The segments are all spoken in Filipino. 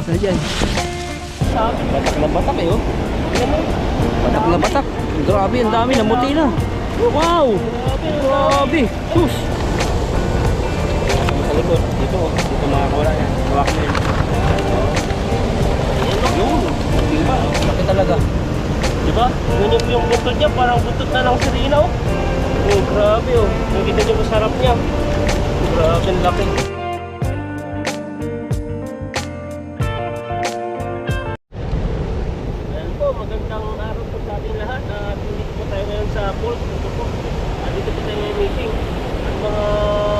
na dyan. Batak na batak eh oh. Batak na batak. Grabe, ang dami, namuti na. Wow! Grabe! Sus! Sa likod, dito makakawala yan. Hawak mo yun. Yun! Diba? Laki talaga. Diba? Ganyan yung buntot niya, parang buntot na ng sirena oh. Oh, grabe oh. Nakita niyo masarap niya. Grabe, ang laki. Ayan po, magandang araw po sa ating lahat. Dito po tayo ngayon sa pool. Dito po. Dito po tayo may meeting. At mga,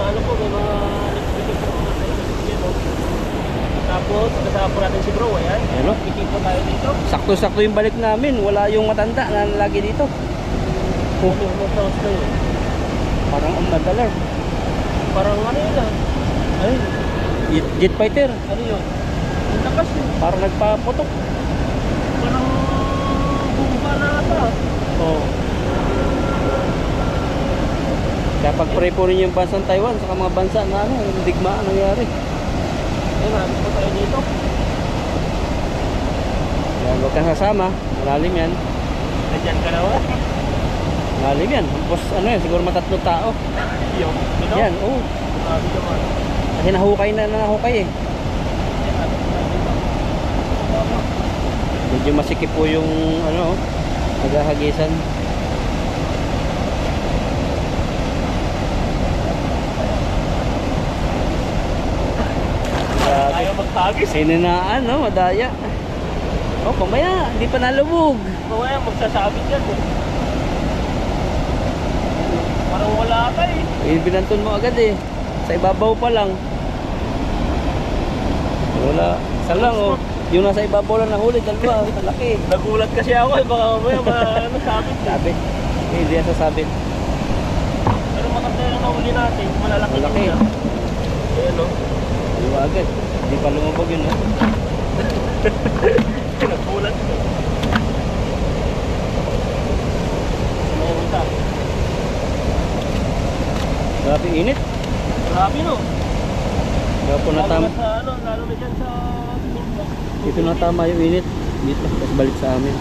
ano po, may mga nag-meeting po mga tayo. Tapos, kasama po natin si bro. Ayan. Ano? Meeting po tayo dito. Sakto-sakto yung balik namin. Wala yung matanda na lagi dito. Oh, mag-house na yun. Parang ang madalar. Parang ano yun ah? Ay, Jet fighter. ano yun? Ang lakas yun. Parang nagpaputok. Parang bumba na ata. Oo. Kaya pag-pray po rin yung bansang Taiwan sa mga bansa na ano, yung digmaan nangyari. Ayun, marami po tayo dito. Yan, huwag kang sasama. Malalim yan. Nandiyan ka naman. Malalim yan. Tapos ano yan, siguro matatlong tao. Yung, ito? Yan, oo. Grabe naman. Kasi nahukay na nahukay eh. Medyo masikip po yung ano, naghahagisan. Ayaw magtagis. Sininaan, no? Madaya. Oh, pamaya, hindi pa nalubog. Kaya magsasabit yan eh. Parang wala ka eh. Binanton mo agad eh. Sa ibabaw pa lang. Wala. Isa lang oh. Yung nasa ibabaw lang nahuli, dalawa. Malaki. Nagulat kasi ako eh. Baka mamaya nasabit eh. Sabit. Hindi yan sasabit. Pero maganda yung nahuli natin. Malalaki. Malaki. Yun, ayan o. Di ba agad? Hindi pa lumabog yun, no? Nagulat. Mayroon. Grabe init. Grabe no. Kaya po natama. Lalo na dyan sa Minto. Dito natama yung init. Dito, tapos balik sa amin.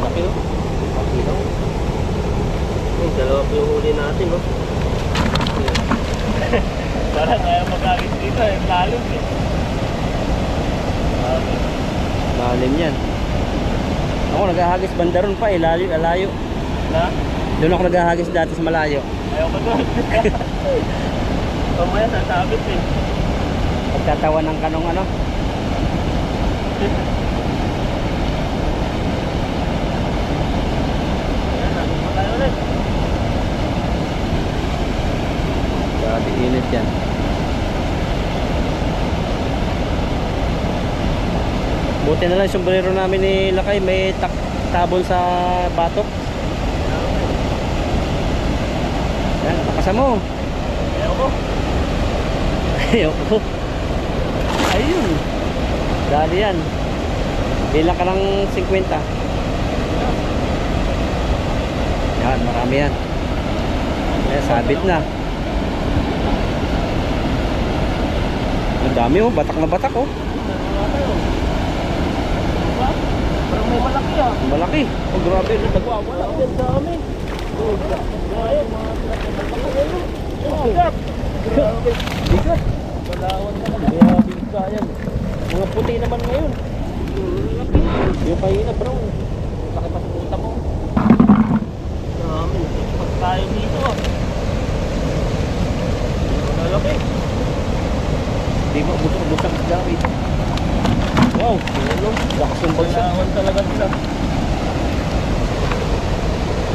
Malaki, no? Malaki, no? Dalawa po yung huli natin no. Parang kaya mag-agis dito eh. Lalong eh. Malalim yan. Ako naghahagis banda ron pa eh. Layo. Na? Doon ako naghahagis dati sa malayo. Ayaw ko doon. Mamaya sasabit eh. Pagtatawan ng kanong ano. Ayan, nandun pa tayo ulit. Grabe init yan. Buti na lang yung sombrero namin ni Lakay. May tabon sa batok. Yan, pakasa mo. Ayaw ko. Ayaw ko. Ayun. Dali yan. Bilang ka ng 50. Yan, marami yan. Ayan, sabit na. Ang dami oh, batak na batak oh. Parang may malaki ah. Malaki. Oh, grabe. Wala din sa amin. Ayun, mga pinagpapakain. Bigat. Grabe. Bigat. Balawan na lang. Grabe ka yan. Mga puti naman ngayon. Laki. Yung kahina bro. Laki pa sa puta mo. Grabe. Pag tayo dito ah. Malaki. Hindi mo ubos ang isda eh. Wow. Lakas yung bagsak. Balawan talaga sila.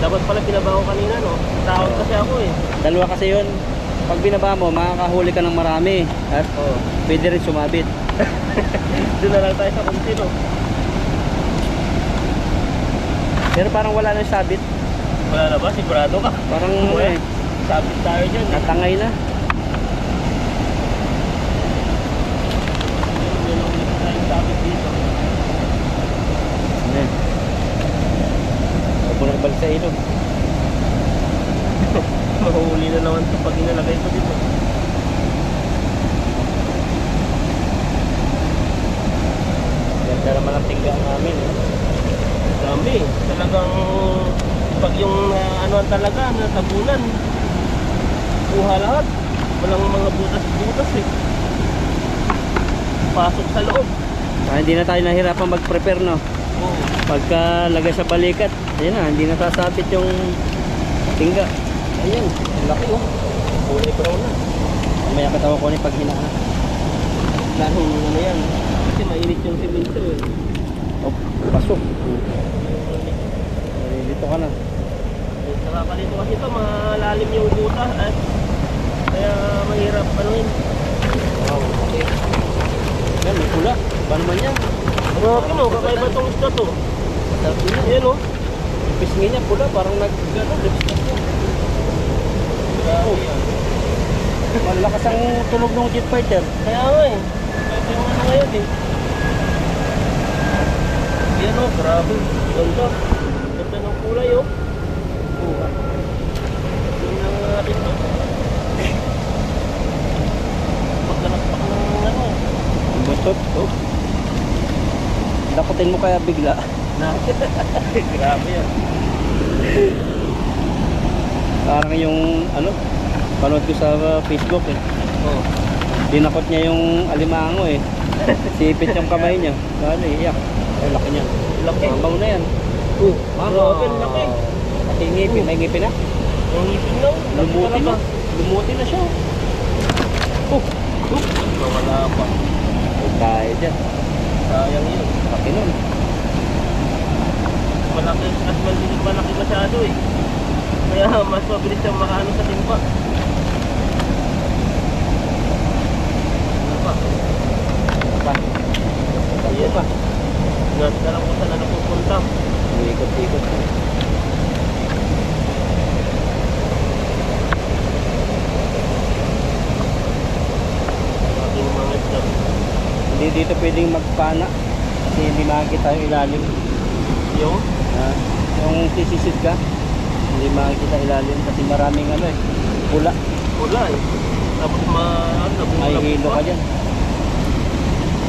Dapat pala binaba ko kanina no. Tawag kasi ako eh. Dalawa kasi yun. Pag binaba mo, makakahuli ka ng marami. At pwede rin sumabit. Doon na lang tayo sa kunti no. Pero parang wala nang sabit. Wala na ba? Sigurado ka? Parang eh. Sabit tayo dyan. natangay na. Sabit dito. Ayan. Huwag mo nagbalik sa ilog. Mahuhuli na naman ito pag inalagay ko dito. Ganda naman ang tingga namin. Dami. Talagang pag yung anuan talaga, natabunan. Kuha lahat. Walang mga butas-butas eh. Pasok sa loob. Hindi na tayo nahirapan mag-prepare, no? Oo. Pagka lagay sa balikat, ayun na, hindi nasasabit yung tingga. Ayan, ang laki oh. Kulay brown na. Mamaya katawa ko pag hinaan. Lahing ano yan. Kasi mainit yung simento eh. Oh, pasok. Dito ka na. Nakakalito kasi ito, malalim yung butas at kaya mahirap ano yun. Wow, okay. Yan, may pula. Ba naman yan? Grabe no, kakaiba itong isda to. Masarap din yan. Ayan o. Yung pisngi niya pula, parang lipstick niya. Grabe yan. Malakas ang tunog ng jet fighter. Kaya nga eh. Kaya yung ano ngayon eh. Ayan o, grabe. Ganda. Ganda ng kulay o. Yun lang natin to. Pagkalakpak ng ano. Ang butot. Oh. Dakutin mo kaya bigla. Grabe yan. Parang yung ano, panood ko sa Facebook eh. Oh. Dinakot niya yung alimango eh. Sipit yung kamay niya. Ano iyak. Ay, laki niya. Laki. Mambaw na yan. Grabe, laki. Pati ngipin. May ngipin na. Yung ngipin lang. Lumuti na. Lumuti na siya. Wala pa. Huwag tayo dyan. Sayang yun. Laki nun. Malaki at malaki masyado eh. Kaya mas mabilis siyang makaano sa timpa. Ano pa? Pa. Ayan pa. Ngat na lang kung saan na napupunta. Ikot-ikot. Ating mga isda. Hindi dito pwedeng magpana. Kasi hindi makikita yung ilalim. Yung? Yung sisisid ka, hindi makikita ilalim kasi maraming ano eh, pula. Wala eh. Tapos May hilo ka dyan.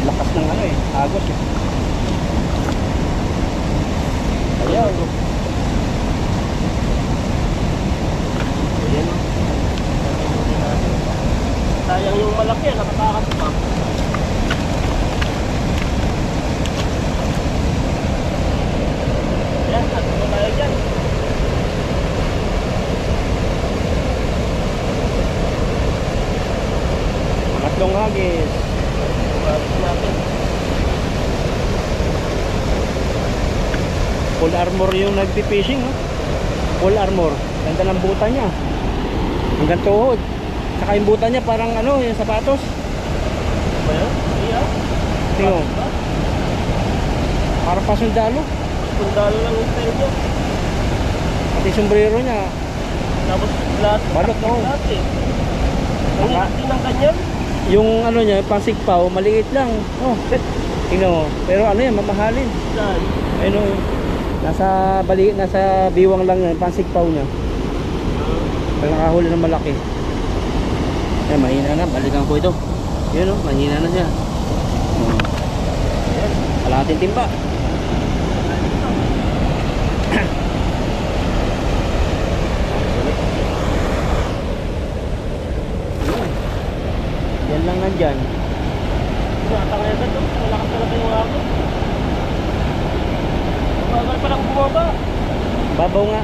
Lakas ng ano eh, agos eh. Ayaw. Ayan o. Sayang yung malaki, nakatakas pa. Ayan, nagpunta tayo dyan. Tatlong hagis. Bago natin. Full armor yung nagpi-fishing. Oh. Full armor. Ganda ng buta niya. Hanggang tuhod. Saka yung buta niya parang ano, yung sapatos. Ba yun? Iya. Tingnan mo. Parang pasundalo. Sundalo lang yung style niya. Pati sombrero niya. Tapos lahat. Balot, oh. Lahat eh. Ang laki ng kanyan. Yung ano niya, pansigpaw, maliit lang. Oh. Tingnan mo. Pero ano yan, mamahalin. Saan? Ayun oh. Nasa biwang lang yan, pansigpaw niya. Pag nakahuli ng malaki. Yan, mahina na. Balikan ko ito. Yun oh, mahina na siya. Ayan, kalahating timba. Yan lang nandyan. Natangay ka to. Malakas talaga yung ako. Bagal pa lang bumaba. Babaw nga.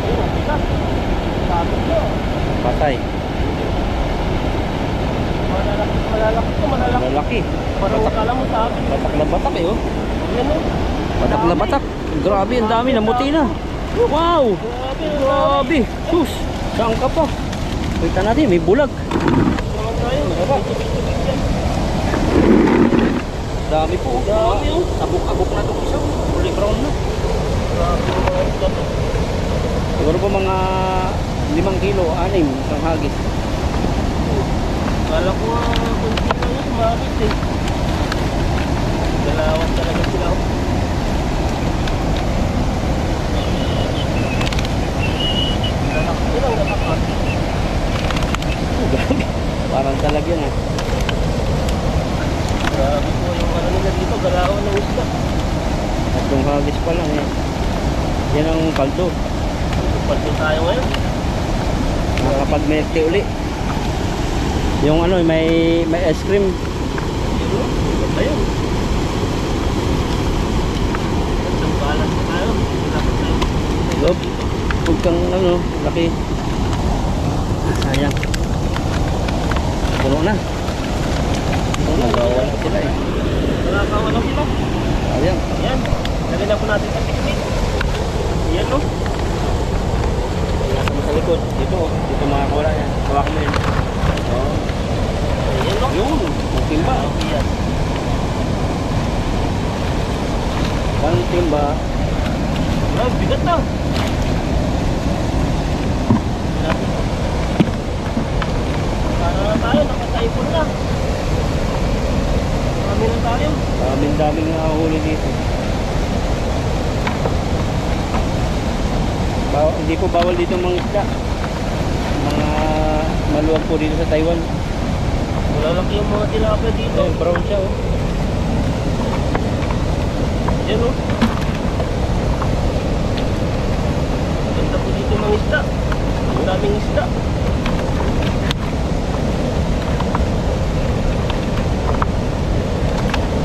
Ayun, ang bigat. Tapos nyo. Patay. Malalaki to, malalaki. Malaki. Parang akala mo sa akin. Batak na batak eh oh. Yan o. Batak na batak. Grabe, ang dami. Namuti na. Wow! Grabe. Grabe. Sus! Saan ka pa? Kita natin, may bulag. Naman tayo. Tubig-tubig yan. Dami po. Dami, oh. Abok-abok na itong isa. Fully brown na. Grabe yung mga isda to. Siguro po mga 5 kilo, 6, isang hagis. Kala ko nga kunti lang yun, sumabit eh. Dalawan talaga sila. Oh. Lalaki lang, natapat. Parang talag yan ah. Grabe po yung August pa lang eh. Yan ang paldo. Pagod tayo ngayon. Nakakapag-milk uli. Yung ano, may ice cream. Ayun. Isang balas na tayo. Dapat tayo. Loob. Huwag kang ano, laki. Sayang. Puno na. Puno na. Wala sila eh. Wala kang ano sila. Sayang. Ayan. Lagyan na po natin sa picnic. Ayan no. Nasa mo sa likod. Dito. Dito makakawala yan. Hawakan mo yun. Oo. Ayan no. Yun. Ang timba. Ayan. Ang timba. Ay, bigat na. Sana na tayo. Nakataipon na. Marami na tayo. Daming nakahuli dito. Hindi po bawal dito mga isda. Mga maluwag po dito sa Taiwan. Malalaki yung mga tilapia dito. Ayun, brown siya oh. Yan o. Ganda po dito mga isda. Ang daming isda.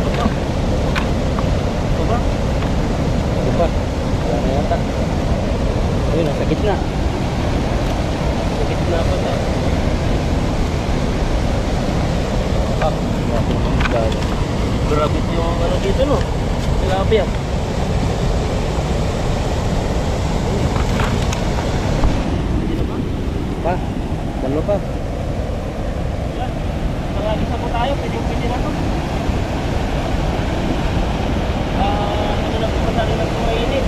Ito ba? Ito pa. Wala na yata. Ayun, nasa gitna. Sa gitna pa na. Grabe yung ano dito no. Tilapia. Pa. Dalo pa. Yan. Nangagisa po tayo. Pwede na to. Ano na po kasali na kumainit.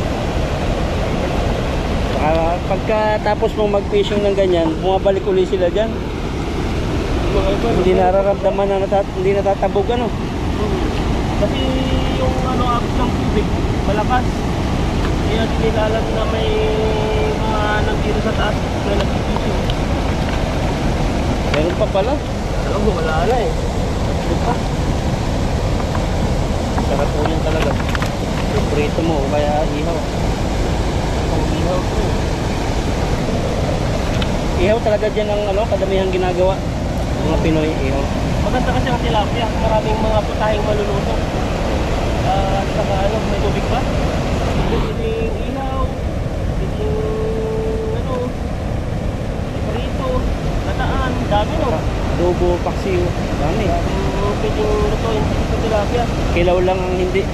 Pagkatapos mong mag-fishing ng ganyan, bumabalik uli sila dyan. Mga iba. Hindi nararamdaman na hindi natatabog ano. Kasi yung ano agos ng tubig malakas. Kaya nilalag na may mga nagtiro sa taas na nagtitissue. Meron pa pala. Alam mo, wala na eh. Ito. Sarap po yan talaga. Yung prito mo o kaya ihaw. Ang ihaw ko. Ihaw talaga dyan ang ano, kadamihang ginagawa. Mga Pinoy ihaw. Maganda kasi ang tilapia. Maraming mga putahing maluluto. At saka ano, may tubig pa. Pwedeng ihaw. Pwedeng ano, prito, lataan, dami no. Adobo, paksiw, dami. Pwedeng lutuin sa tilapia. Kilaw lang ang hindi.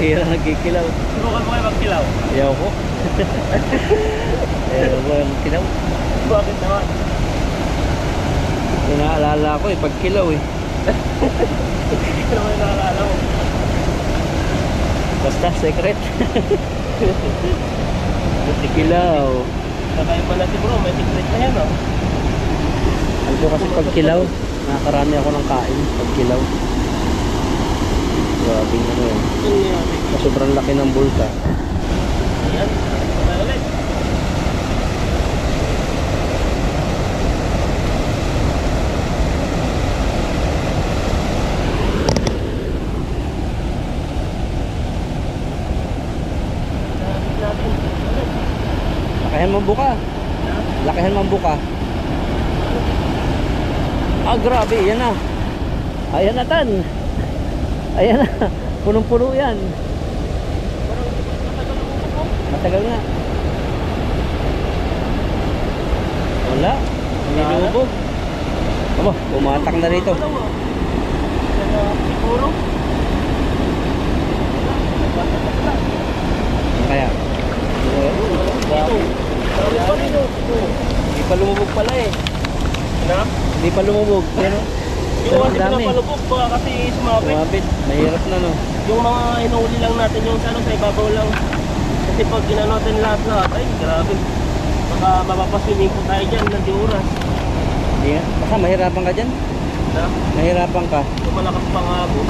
Bihira nagkikilaw. Subukan mo kayo magkilaw. Ayaw ko. Ayaw ko kilaw. Bakit naman? Inaalala ko pag kilaw eh. Hindi naman nakakala mo. Basta secret. Kilaw. Kakain pala si bro, may secret na yan oh. Ano kasi pag kilaw, nakakarami ako ng kain pag kilaw. Grabe na ano yun. Yun yan. Sobrang laki ng bulka. Ayan, wala ulit. Lakihan mo buka. Lakihan mo buka. Ah, grabe. Yan na. Ayan na tan. Ayan na. Punong-puno yan. Matagal nga. Wala. Hindi lumubog. Aba, umatak na rito. Siguro. Kaya. Hindi pa lumubog pala eh. Na? Hindi pa lumubog. Pero, Yung kasi dami. pinapalubog pa kasi sumabit. Sumabit. Mahirap na no. Yung mga inuuli lang natin yung sa ibabaw lang. Kasi pag ginano natin lahat, ay grabe. Baka mapapaswimming po tayo dyan ng di oras. Hindi nga. Baka mahirapan ka dyan. Na? Mahirapan ka. Yung malakas pang agos.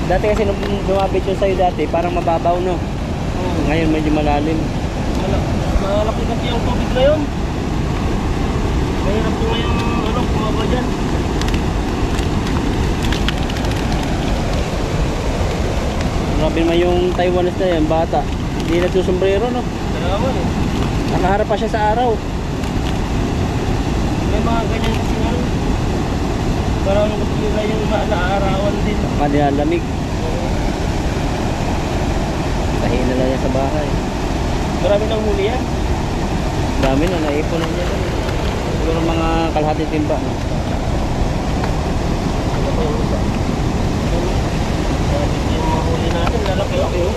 Dati kasi nung lumabit yun sa'yo dati, parang mababaw no. Ngayon medyo malalim. Malaki kasi yung tubig ngayon. Mahirap po ngayon kumaba dyan. Grabe naman yung Taiwanese na yan, bata. Hindi nagsusombrero, no? Kaya naman eh. Nakaharap pa siya sa araw. May mga ganyan kasi nga. Parang gusto nila yung naaarawan din. Baka nilalamig. Tahin na lang yan sa bahay. Marami nang huli yan. Dami na, naipon na niya. Siguro mga kalahating timba. No? Yung mga huli natin, lalaki-laki oh.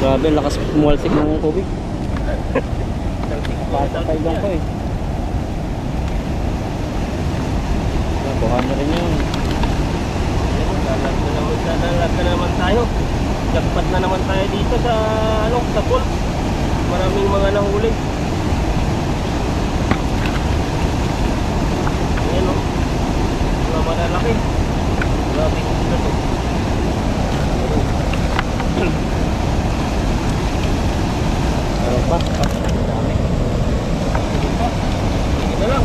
Grabe, lakas muwalsik ng tubig. Bata tayo lang ko eh. Nakuhan na rin yun. Lalag na naman tayo. Jackpot na naman tayo dito sa ano, sa pool. Maraming mga nahuli. Ayan o. Mga malalaki. Grabe kong sila to. Meron pa. Dami. Sige pa. Sige na lang.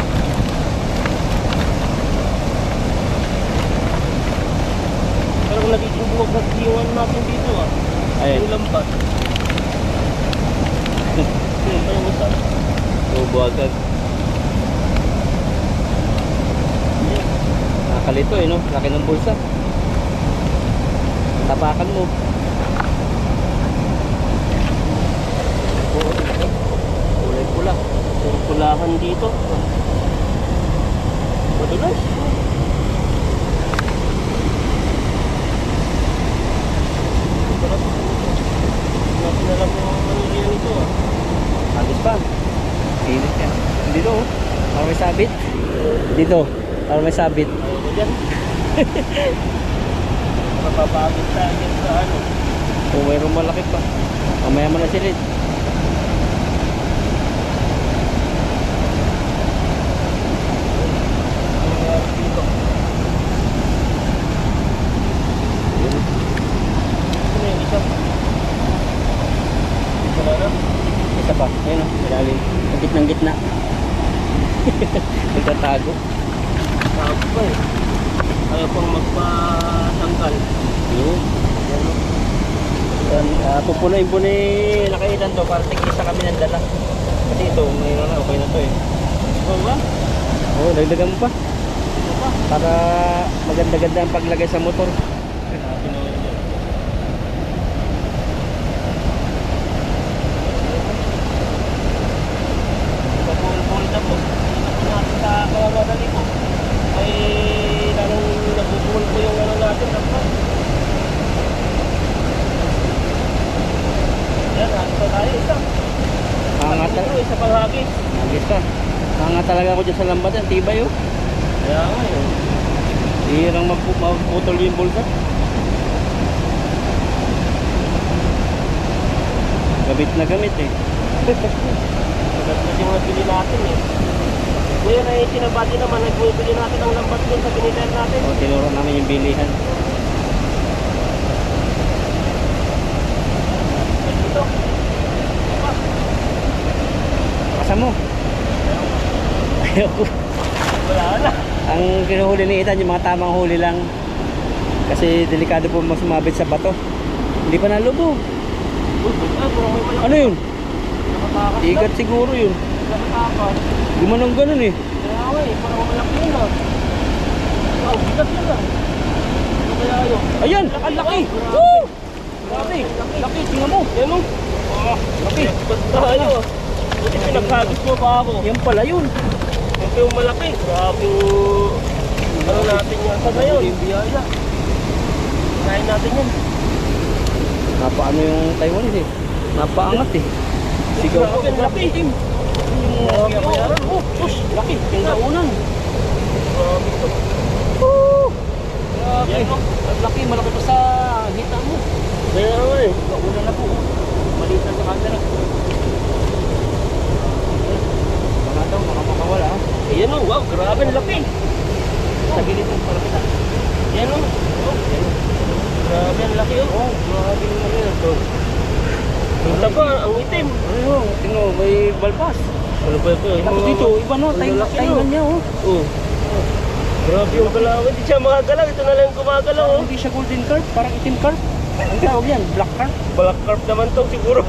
Pero kung nagiging buwag na siwan natin dito ah. Ayun. Yung lambat. Yun pa yung usap. Tubo agad. Nakakalito eh, no? Laki ng bulsa. Tapakan mo. Kulay pula. Puro pulahan dito. Madulas. Natin alam mo ang mangyayari nito ah. Agos pa. Init yan. Dito oh. Para may sabit. Dito. Para may sabit. Ayaw ko dyan. Mapapagod tayo sa ano. Kung mayroong malaki pa. Mamaya mo na silid. Ang nangyayari dito. Ito na yung isa. Wala na. Isa pa. Ayun oh. Malalim. Sa gitnang gitna. Nagtatago. Sabi pa eh. Ayaw pang magpatanggal. Yun. Yan o. Pupunoy-punoy nakailan to para tig-isa kami ng dala. Kasi ito, mayroon na, okay na to eh. Oo ba? Oo, dagdagan mo pa. Ito pa. Para maganda-ganda ang paglagay sa motor. Pagpul-pul na po. Natin sa kawawadali po. Ay lalong nabubul po yung ano natin. Dapat. Yan, ito tayo isa. Angat Ito, talaga. isa panghagi. Agis ka. Angat talaga ako dyan sa lambat yan. Tibay oh. Kaya nga yun. Hirang magputol yung bulsa. Gamit na gamit eh. Maganda yung nabili natin eh. Ngayon ay tinabati naman, nagbibili natin ang lambat doon sa biniter natin. O, tinuro namin yung bilihan. Dito. Pa. Kasa mo. Ayoko. Wala na. Ang kinuhuli ni Ethan, yung mga tamang huli lang. Kasi delikado po sumabit sa bato. Hindi pa nalubog. Uy, parang may malaki. Ano yun? Nakatakas na. Igat siguro yun. Nakatakas. Gumanong ganun eh. Kaya nga eh, parang malaki yun ah. Wow, bigat yun ah. Ano kaya yun? Ayan! Ang laki! Woo! Grabe! Laki! Tingnan mo! Yan o. Laki! Basta tayo ah. Buti pinaghagis mo pa ako. Yan pala yun. Ito yung malaki. Grabe yung... Ano natin yan sa ngayon? Yung biyaya. Kain natin yan. Napaano yung Taiwanese eh. Napaangat eh. Sigaw ko. Grabe, laki. Yung Grabe yan. oh, sus! Laki! Yung naunan. Grabe ito. Woo! Grabe! Yan, oh. Ang laki! Malaki pa sa hita mo. Kaya naman eh. Naunan na po. Maliit na sa camera. Baka daw, makakawala ha. Ayan o, wow, grabe ang laki. Sa gilid ng palapitan. Yan o. Grabe ang laki o. Oh, grabe yung ano yan. So, Ang taba, ang itim. ano, tingnan mo, may balbas. Ano ba ito? Tapos dito, iba no, Ang lalaki, Taiwan no? niya oh. Oh. Grabe yung galaw. Hindi siya makagalaw. Ito na lang yung gumagalaw. Oh. Hindi siya golden carp, parang itim carp. Ang tawag yan, black carp. Black carp naman to siguro.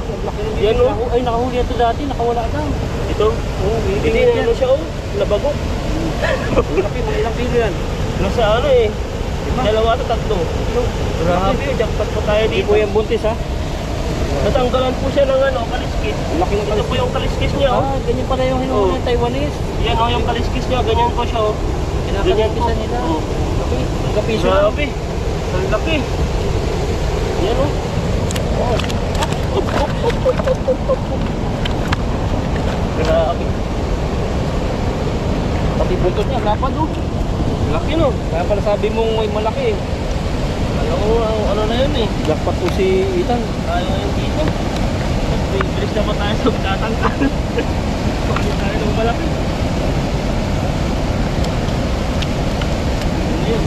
Yan oh. Ay, nakahuli ito dati, nakawala daw. Ito. Hindi na ano siya oh. Nabago. Ilang kilo yan? Nasa ano eh. Dalawa to tatlo. Grabe, jackpot po tayo Hindi dito. po yan buntis ha. Natanggalan po siya ng ano, kaliskis. Laki ng Ito po yung kaliskis niya oh. ganyan pala yung hinuhuli ng Taiwanese. Yan oh, yung kaliskis niya. Ganyan po siya oh. Ganyan po. Kinakalikisan nila. Oh. Kapiso lang. Grabe. Ang laki. Yan oh. Grabe. Pati buntot niya, lapad oh. Laki no. Kaya pala sabi mong may malaki eh. Alam mo, ano na yun eh. Jackpot po si Ethan. Tayo ngayon dito. Bilis na pa tayo sa tatangkan. Pagod tayo ng malaki. Ayun.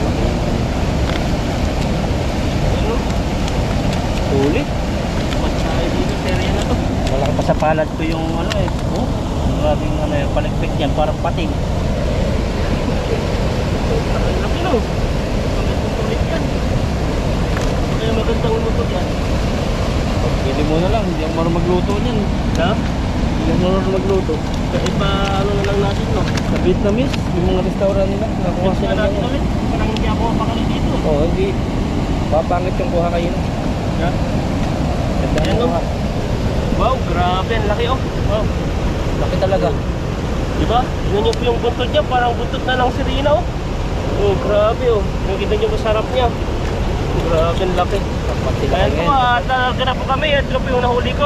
Ayun. Huli. Pag tayo dito, serya na to. Malaki pa sa palad ko yung ano eh. Oh, maraming ano yung palikpik yan, parang pating. Ang laki no. Tulit yan. Kaya magandang luto yan. Pwede mo na lang, hindi ako marunong magluto niyan. Ha? Hindi ako marunong magluto. Kaya iba ano na lang natin no. Sa Vietnamese, yung mga restaurant nila, nakuha Kasi sila natin ganyan. ulit. Parang hindi ako mapakali dito. Oo, hindi. Papangit yung kuha kayo. Ha? Ganda Ayan, ng no? kuha. Wow, grabe. Ang laki oh. Wow. Laki talaga. Diba? Yun yung po yung buntot niya. Parang buntot na ng sirena oh. Oh, grabe oh. Nakita niyo masarap niya. Grabe, ang laki. Dapat sila Ayan po ngayon. at kina po kami. Ito po yung nahuli ko.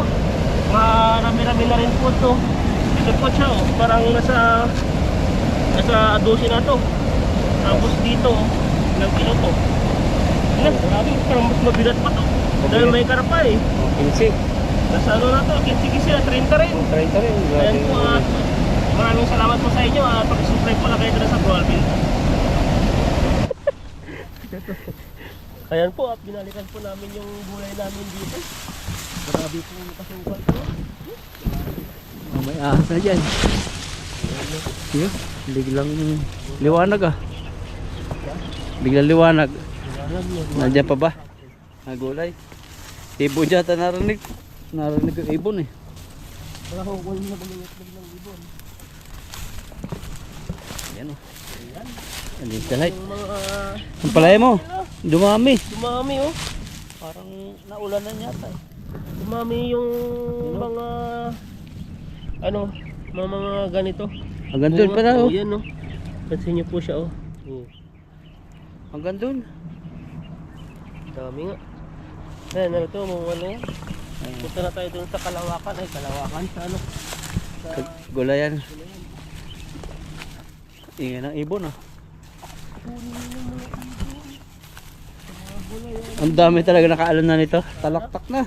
Marami-rami na rin po ito. Ito po siya oh. Parang nasa 12 na to. Tapos dito oh. Ilang kilo to. Ayan, grabe. Parang mas mabigat pa to. Dahil may karpa eh. Oh, 15. Nasa ano na to. 15 sila. 30 rin. 30 rin. Ayan Grabe. po maraming salamat po sa inyo at pag-subscribe po lang kayo doon sa Broalville. Ayan po at binalikan po namin yung gulay namin dito. Grabe po nakasungkal po. Oh, may ahas na dyan. Yun, biglang liwanag ah. Biglang liwanag. Nandiyan pa ba? Nagulay. Ibon yata narinig. Narinig yung ibon eh. Wala ko wala na bumiyatlog ng ibon. Ayan oh. Andito light. Yung mga Ang palaya mo, dumami. dumami oh. Parang naulanan yata eh. Dumami yung mga ano, mga ganito. Hanggang doon pala oh. Yan oh. Pansin niyo po siya oh. Hanggang doon. Dami nga. Ayan, ano to, mga ano yan. Punta na tayo dun sa Kalawakan. Ay, Kalawakan sa ano. Sa Gulayan. Ingay ng ibon ah. Ang dami talaga nakaalam na nito. Talaktak na.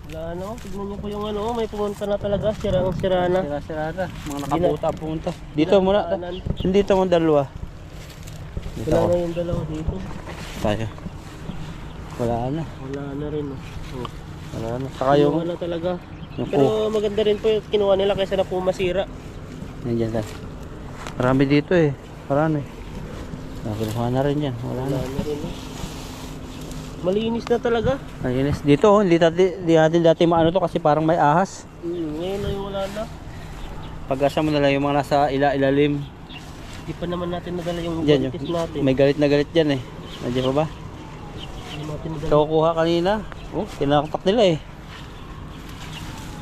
wala ano, tignan niyo po yung ano, may pumunta na talaga, sirang-sira na. Sira-sira na. Mga nakaputa pumunta. Dito muna. Dito mo dalawa. Dito Wala ako. na yung dalawa dito. Tayo. Wala na. Wala na rin oh. Oh. Wala na. Saka yung Wala talaga. yung Pero maganda rin po yung kinuha nila kaysa na po masira. Nandiyan tayo. Marami dito eh. Marami. Nakuha na rin yan. Wala Wala na. na rin oh. Malinis na talaga. Malinis. Dito oh. Hindi natin dati maano to kasi parang may ahas. Ngayon na yung wala na. Pag-asa mo na lang yung mga nasa ilalim. Di pa naman natin nadala yung Diyan buntis yung, natin. may galit na galit dyan eh. Nandiyan pa ba? Hindi natin nadala. Ikaw kuha kanina. Oh, tinaktak nila eh.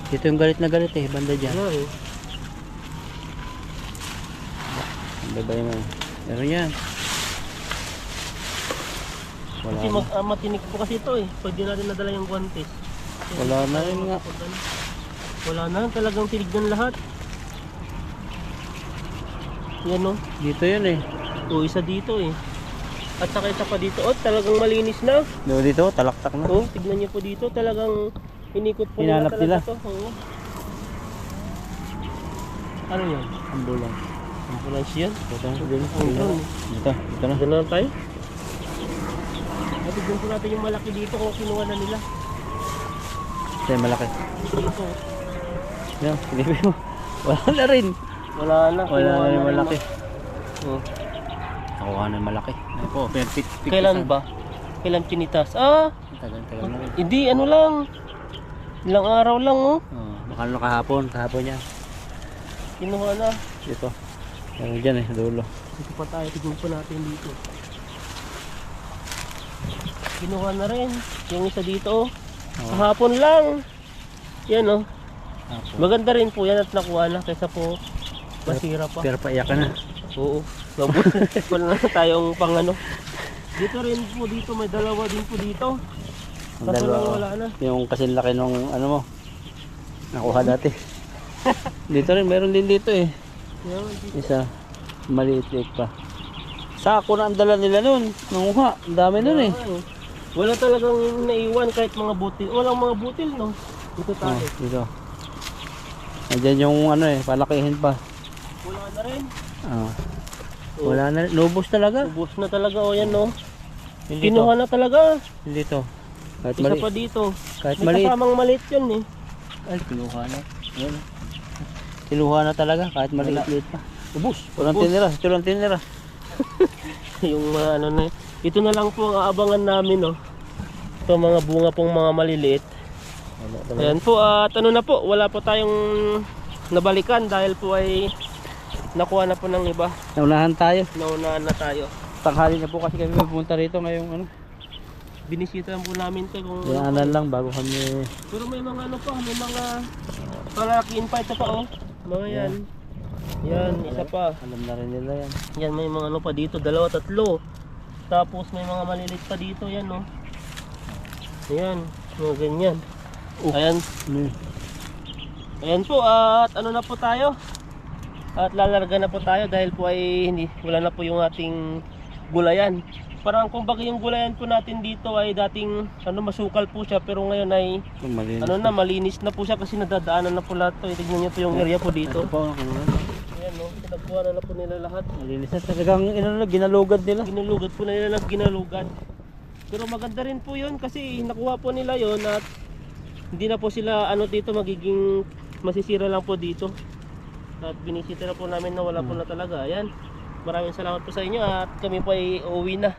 Dito yung galit na galit eh. Banda dyan. Wala eh. Banda ba yun? Meron yan. Wala Kasi na. matinik po kasi ito eh. Pag di natin nadala yung guantes. Wala na rin nga. Wala na. Talagang tinignan lahat. Yan o. Dito yun eh. O, isa dito eh. At saka isa pa dito. Oh, talagang malinis na. Dito, talaktak na. Oh, tignan niyo po dito. Talagang inikot po Hinanap nila. talaga to. Oo. Ano yan? Ambulance. Ambulance yan? Dito, dito na. Doon na lang tayo. Tignan po natin yung malaki dito kung kinuha na nila. Ito yung malaki. Dito. Yan, silipin mo. Wala na rin. Wala na. Wala na rin kinuha malaki. Oh. Nakuha na malaki. Ayun po, Kailan ba? Kailan pinitas? Tagal na rin. Hindi, ano lang. Ilang araw lang, oh. Baka kahapon yan. Kinuha na. Dito. Meron dyan dulo. Dito pa tayo, tignan po natin dito. Kinuha na rin. Yung isa dito, oh. Kahapon lang. Yan, oh. Maganda rin po yan at nakuha na kaysa po masira pa. Pero paiyak ka na. Oo. Wala na tayong pang ano. Dito rin po, dito may dalawa din po dito. Ang Kaso dalawa, lang wala na. yung kasing laki nung ano mo. Nakuha dati. Dito rin, meron din dito eh. Yan, dito. Isa, maliit-liit pa. Sako na ang dala nila nun. Nanguha, ang dami nun eh. Wala talagang naiwan kahit mga butil. Walang mga butil, no? Dito tayo. Dito. Nandiyan yung ano eh, palakihin pa. Wala na rin. Wala na, lubos talaga. Ubus na talaga, o yan, no? Hindi Kinuha na talaga. Dito. Kahit Isa maliit. pa dito. Kahit May maliit. kasamang maliit yun, eh. Ay, kinuha na. Ayan. Kinuha na talaga, kahit maliit-liit pa. Ubus. Walang tinira, ito lang tinira. Yung mga ano na. Ito na lang po ang aabangan namin, no? Ito mga bunga pong mga maliliit. Ayan po, at ano na po, wala po tayong nabalikan dahil po ay nakuha na po ng iba. Naunahan tayo. Naunahan na tayo. Tanghali na po kasi kami pupunta rito ngayong ano. Binisita po namin ito kung Yanganan lang bago kami. pero may mga ano pa, may mga palakiin pa ito pa, oh. Mga yan. Yan, isa pa. Alam na rin nila yan. Yan, may mga ano pa dito, dalawa, tatlo. Tapos may mga maliliit pa dito, yan, no. Ayan, mga ganyan. Ayan. Ayan po, at ano na po tayo. At lalarga na po tayo dahil po ay wala na po yung ating gulayan. Parang kumbaga yung gulayan po natin dito ay dating ano, masukal po siya, pero ngayon ay Malinis. ano na, malinis na po siya kasi nadadaanan na po lahat to. Tignan niyo po yung area po dito. Ito po, ano. Ayan, no, pinagkuha na po nila lahat. Malinis na talagang ginalugad nila. Ginalugad po na nila, ginalugad. Pero maganda rin po yun kasi nakuha po nila yon at hindi na po sila ano dito magiging masisira lang po dito. At binisita na po namin na wala po na talaga. Ayan. Maraming salamat po sa inyo at kami po ay uuwi na.